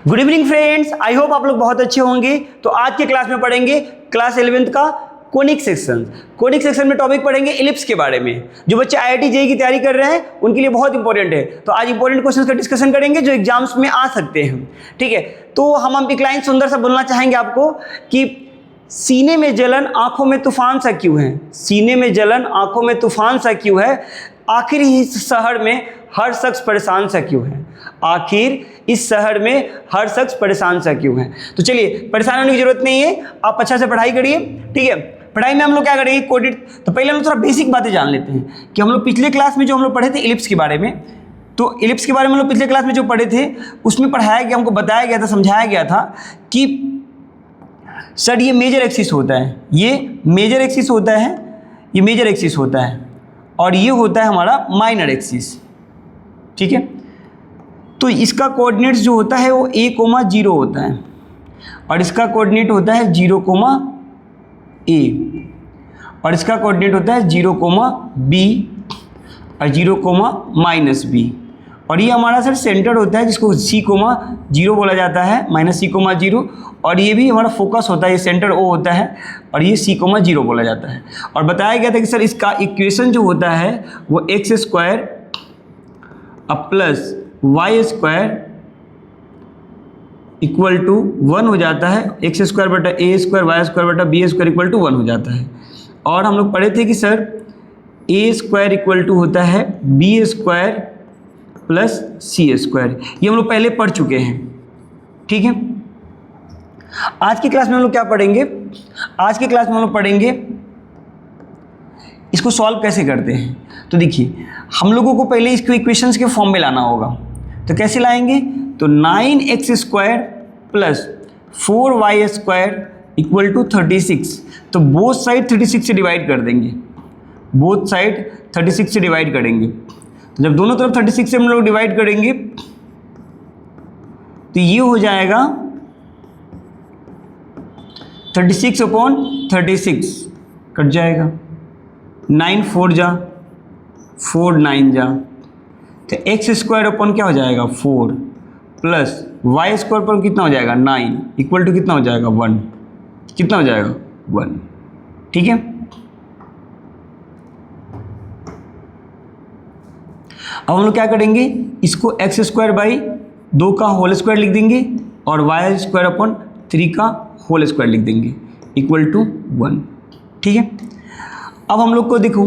Good evening friends, I hope आप लोग बहुत अच्छे होंगे। तो आज के क्लास में पढ़ेंगे क्लास 11th का कोनिक सेक्शन। कोनिक सेक्शन में टॉपिक पढ़ेंगे इलिप्स के बारे में। जो बच्चे IIT JEE की तैयारी कर रहे हैं उनके लिए बहुत इंपॉर्टेंट है। तो आज इंपॉर्टेंट क्वेश्चंस का डिस्कशन करेंगे जो एग्जाम्स में आ सकते हैं। ठीक है, तो हम एक लाइन सुंदर सा बोलना चाहेंगे आपको कि सीने में जलन आंखों में तूफान सा क्यों है। सीने में जलन आंखों में तूफान सा क्यों है, आखिर इस शहर में हर शख्स परेशान सा क्यों है। आखिर इस शहर में हर शख्स परेशान सा क्यों है। तो चलिए, परेशान होने की जरूरत नहीं है, आप अच्छा से पढ़ाई करिए। ठीक है, पढ़ाई में हम लोग क्या करेंगे, कोडिट। तो पहले हम लोग थोड़ा बेसिक बातें जान लेते हैं कि हम लोग पिछले क्लास में जो हम लोग पढ़े थे इलिप्स के बारे में। तो इलिप्स के बारे में हम लोग पिछले क्लास में जो पढ़े थे उसमें पढ़ाया गया, हमको बताया गया था, समझाया गया था कि सर ये मेजर एक्सिस होता है, ये मेजर एक्सिस होता है, ये मेजर एक्सिस होता है और ये होता है हमारा माइनर एक्सिस। ठीक है, तो इसका कोऑर्डिनेट्स जो होता है वो a,0 होता है और इसका कोऑर्डिनेट होता है 0,a और इसका कोऑर्डिनेट होता है 0,b और 0,-b और ये हमारा सर सेंटर होता है जिसको C,0 बोला जाता है, -C,0 और ये भी हमारा फोकस होता है, ये सेंटर O होता है और ये C,0 बोला जाता है। और बताया गया था कि सर इसका इक्वेशन जो होता है वो x² plus y² equal to 1 हो जाता है। x² बटा a² y² बटा b² इक्वल टू 1 हो जाता है। और हम लोग पढ़े थे कि सर a² इक्वल टू होता है b² प्लस c²। ये हम लोग पहले पढ़ चुके हैं। ठीक है, आज की क्लास में हम लोग क्या पढ़ेंगे, आज की क्लास में हम लोग पढ़ेंगे इसको सॉल्व कैसे करते हैं। तो देखिए, हम लोगों को पहले इसको इक्वेशंस के फॉर्म में लाना होगा। तो कैसे लाएंगे, तो 9x² plus 4y² equal to 36। तो बोथ साइड 36 से डिवाइड कर देंगे, बोथ साइड 36 से डिवाइड करेंगे। तो जब दोनों तरफ 36 से हम लोग डिवाइड करेंगे तो ये हो जाएगा 36/36 कट जाएगा, 9 4 जा 4 9 जा, तो x² अपन क्या हो जाएगा 4 प्लस y² पर कितना हो जाएगा 9 इक्वल टू कितना हो जाएगा 1, कितना हो जाएगा 1। ठीक है, अब हम लोग क्या करेंगे, इसको x²/2 का होल स्क्वायर लिख देंगे और y²/3 का होल स्क्वायर लिख देंगे इक्वल टू 1। ठीक है, अब हम लोग को देखो,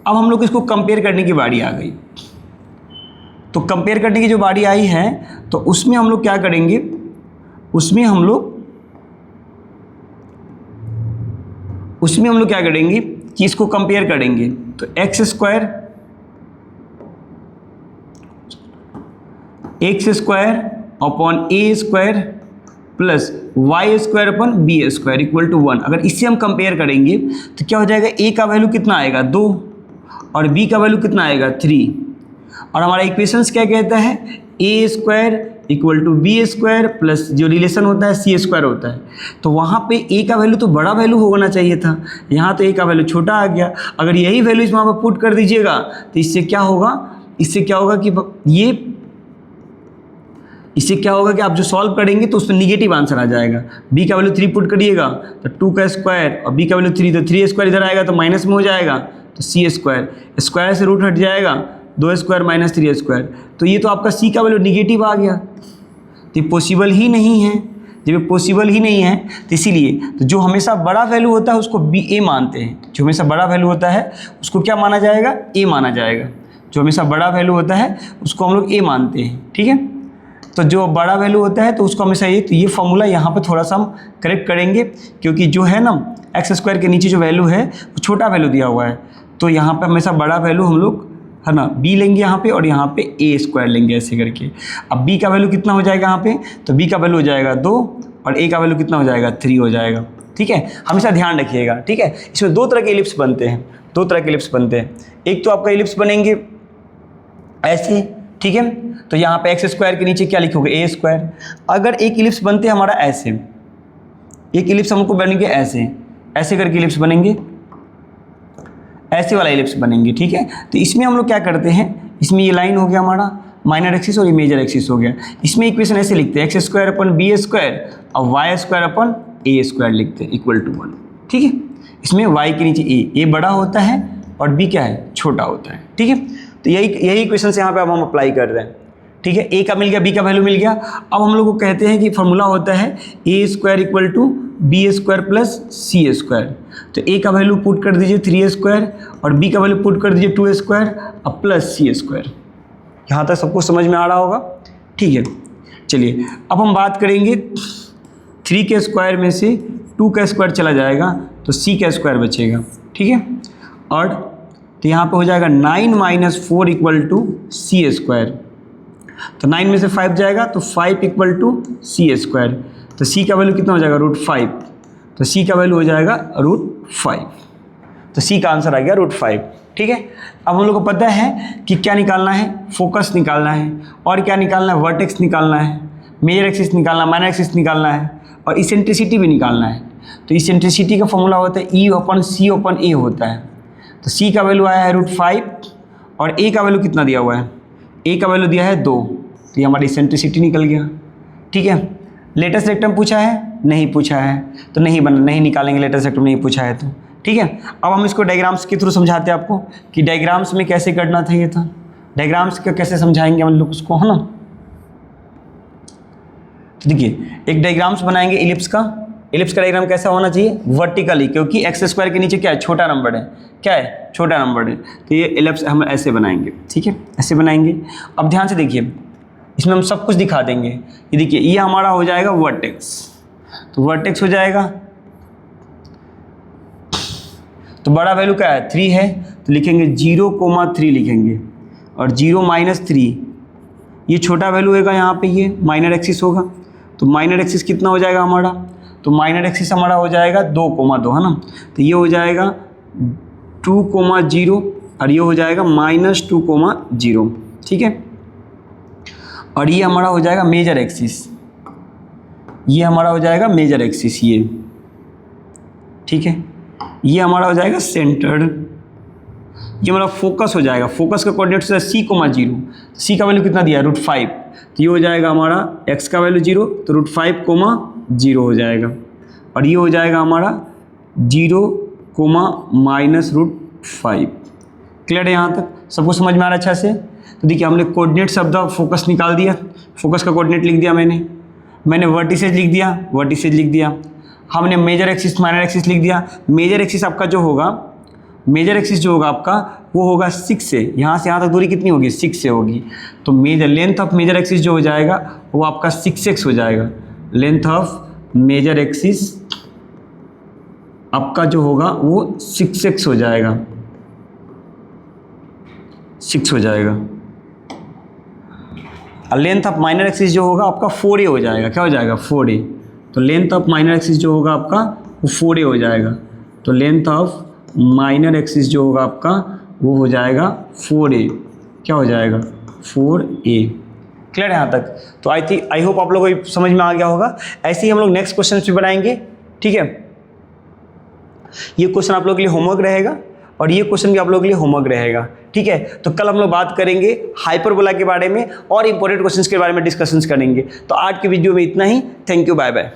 अब हम लोग इसको कंपेयर करने की बारी आ गई। तो कंपेयर करने की जो बारी आई है तो उसमें हम लोग क्या करेंगे, उसमें हम लोग क्या करेंगे कि इसको कंपेयर करेंगे। तो x² upon a² plus y² upon b² equal to 1। अगर इससे हम कंपेयर करेंगे तो क्या हो जाएगा, a का वैल्यू कितना आएगा 2 और b का वैल्यू कितना आएगा 3 और हमारा इक्वेशंस क्या कहता है, a² equal to b² plus जो रिलेशन होता है c² होता है। तो वहाँ पे a का वैल्यू तो बड़ा वैल्यू होना चाहिए था, यहाँ तो a का वैल्यू छोटा आ गया। अगर यही वैल्यू इस वहाँ पर पुट कर दीजिएगा तो इससे क्या होगा, इससे क्या होगा कि आप जो सॉल्व करेंगे तो उसमें निगेटिव आंसर आ जाएगा। b का वैल्यू 3 पुट करिएगा तो 2 का स्क्वायर और b का वैल्यू 3, तो 3² इधर आएगा तो माइनस में हो जाएगा, तो c², स्क्वायर से रूट हट जाएगा, 2² - 3²। तो ये तो आपका c का वैल्यू निगेटिव आ गया, तो ये पॉसिबल ही नहीं है। जब ये पॉसिबल ही नहीं है तो इसीलिए तो जो हमेशा बड़ा वैल्यू होता है उसको a मानते हैं। जो हमेशा बड़ा वैल्यू होता है उसको क्या माना जाएगा, a माना जाएगा। जो हमेशा बड़ा वैल्यू होता है उसको हम लोग a मानते हैं। ठीक है, तो जो बड़ा वैल्यू होता है तो उसको हमेशा ये फॉर्मूला यहाँ पे थोड़ा सा हम करेक्ट करेंगे, क्योंकि जो है ना x² के नीचे जो वैल्यू है वो छोटा वैल्यू दिया हुआ है। तो यहाँ पे हमेशा बड़ा वैल्यू हम लोग है ना b लेंगे यहाँ पे और यहाँ पे a² लेंगे ऐसे करके। अब b का वैल्यू कितना हो जाएगा यहाँ पे, तो b का वैल्यू हो जाएगा 2 और a का वैल्यू कितना हो जाएगा 3 हो जाएगा। ठीक है, हमेशा ध्यान रखिएगा। ठीक है, इसमें 2 तरह के इलिप्स बनते हैं, 2 तरह के इलिप्स बनते हैं। एक तो आपका इलिप्स बनेंगे ऐसे, ठीक है, तो यहाँ पे x² के नीचे क्या लिखोगे a²। अगर एक इलिप्स बनते हैं हमारा ऐसे, एक इलिप्स हमको बनेंगे ऐसे, ऐसे करके इलिप्स बनेंगे, ऐसे वाला इलिप्स बनेंगे। ठीक है, तो इसमें हम लोग क्या करते हैं, इसमें ये लाइन हो गया हमारा, माइनर एक्सिस और ये मेजर एक्सिस हो गया। इसमें इक्वेशन ऐसे लिखते हैं x square upon b square और y square upon a square लिखते हैं इक्वल टू 1। ठीक है, इसमें y के नीचे ए बड़ा होता है और b क्या है, छोटा होता है। ठीक है, तो यही इक्वेशन यहाँ पे अब हम अप्लाई कर रहे हैं। ठीक है, a का मिल गया, b का वैल्यू मिल गया। अब हम लोग को कहते हैं कि फॉर्मूला होता है A square equal to B square plus C square. तो a का वैल्यू पुट कर दीजिए 3 स्क्वायर और b का वैल्यू पुट कर दीजिए 2 स्क्वायर और प्लस सी स्क्वायर। यहाँ तक सबको समझ में आ रहा होगा। ठीक है, चलिए अब हम बात करेंगे 3 के स्क्वायर में से 2 का स्क्वायर चला जाएगा तो c का स्क्वायर बचेगा। ठीक है, और तो यहाँ पे हो जाएगा 9 - 4 इक्वल टू सी स्क्वायर। तो 9 में से 5 जाएगा तो 5 इक्वल टू सी स्क्वायर। तो c का वैल्यू कितना हो जाएगा, √5। तो c का वैल्यू हो जाएगा √5। तो c का आंसर आ गया √5। ठीक है, अब हम लोग को पता है कि क्या निकालना है, फोकस निकालना है और क्या निकालना है, वर्टेक्स निकालना है, मेजर एक्सिस निकालना है, माइनर एक्सिस निकालना है और इसेंट्रिसिटी भी निकालना है। तो इसेंट्रिसिटी का फॉर्मूला होता है E/C/A होता है। तो c का वैल्यू आया है √5 और a का वैल्यू कितना दिया हुआ है, a का वैल्यू दिया है 2। तो ये हमारी इसेंट्रिसिटी निकल गया। ठीक है, लेटेस्ट रेक्टम पूछा है, नहीं पूछा है तो नहीं निकालेंगे, लेटेस्ट रेक्टम नहीं पूछा है तो। ठीक है, अब हम इसको डायग्राम्स के थ्रू समझाते हैं आपको कि डायग्राम्स में कैसे करना था। ये था डायग्राम्स का कैसे समझाएंगे हम लोग उसको, है ना। तो देखिए एक डायग्राम्स बनाएंगे इलिप्स का। इलिप्स का डायग्राम कैसा होना चाहिए, वर्टिकली, क्योंकि एक्स स्क्वायर के नीचे क्या है, छोटा नंबर है। क्या है, छोटा नंबर है। तो ये इलिप्स हम ऐसे बनाएंगे। ठीक है, ऐसे बनाएंगे। अब ध्यान से देखिए, इसमें हम सब कुछ दिखा देंगे। ये देखिए ये हमारा हो जाएगा वर्टेक्स। तो वर्टेक्स हो जाएगा, तो बड़ा वैल्यू क्या है 3 है तो लिखेंगे 0,3 लिखेंगे और 0 - 3 ये छोटा वैल्यू होगा, यहाँ पे ये माइनर एक्सिस होगा। तो माइनर एक्सिस कितना हो जाएगा हमारा, तो माइनर एक्सिस हमारा हो जाएगा 2,2 है ना। तो ये हो जाएगा 2,0 और ये हो जाएगा -2,0। ठीक है, और ये हमारा हो जाएगा मेजर एक्सिस, ये हमारा हो जाएगा मेजर एक्सिस ये। ठीक है, ये हमारा हो जाएगा सेंटर्ड, ये हमारा फोकस हो जाएगा। फोकस का कोऑर्डिनेट है C,0। C का वैल्यू कितना दिया है √5। तो ये हो जाएगा हमारा x का वैल्यू 0 तो √5,0 हो जाएगा और ये हो जाएगा हमारा 0, -√5। क्लियर है, यहाँ तक सबको समझ में आ रहा है अच्छा से। तो देखिए हमने कोऑर्डिनेट शब्द फोकस निकाल दिया, फोकस का कोऑर्डिनेट लिख दिया मैंने वर्टिसेज लिख दिया, हमने मेजर एक्सिस माइनर एक्सिस लिख दिया। मेजर एक्सिस आपका जो होगा, मेजर एक्सिस जो होगा आपका वो होगा 6 से, यहाँ से यहाँ तक दूरी कितनी होगी 6 से होगी। तो major length of major axis जो हो जाएगा वो आपका 6x हो जाएगा। लेंथ ऑफ मेजर एक्सिस आपका जो होगा वो 6x हो जाएगा, 6 हो जाएगा। और लेंथ ऑफ माइनर एक्सिस जो होगा आपका 4a हो जाएगा। क्या हो जाएगा 4a। तो लेंथ ऑफ माइनर एक्सिस जो होगा आपका वो 4a हो जाएगा। तो लेंथ ऑफ माइनर एक्सिस जो होगा आपका वो हो जाएगा 4a। क्या हो जाएगा 4a। क्लियर है यहाँ तक। तो आई होप आप लोगों को समझ में आ गया होगा। ऐसे ही हम लोग नेक्स्ट क्वेश्चन भी बनाएंगे। ठीक है, ये क्वेश्चन आप लोगों के लिए होमवर्क रहेगा और ये क्वेश्चन भी आप लोगों के लिए होमवर्क रहेगा। ठीक है, तो कल हम लोग बात करेंगे हाइपरबोला के बारे में और इंपॉर्टेंट क्वेश्चंस के बारे में डिस्कशंस करेंगे। तो आज की वीडियो में इतना ही। Thank you, bye bye.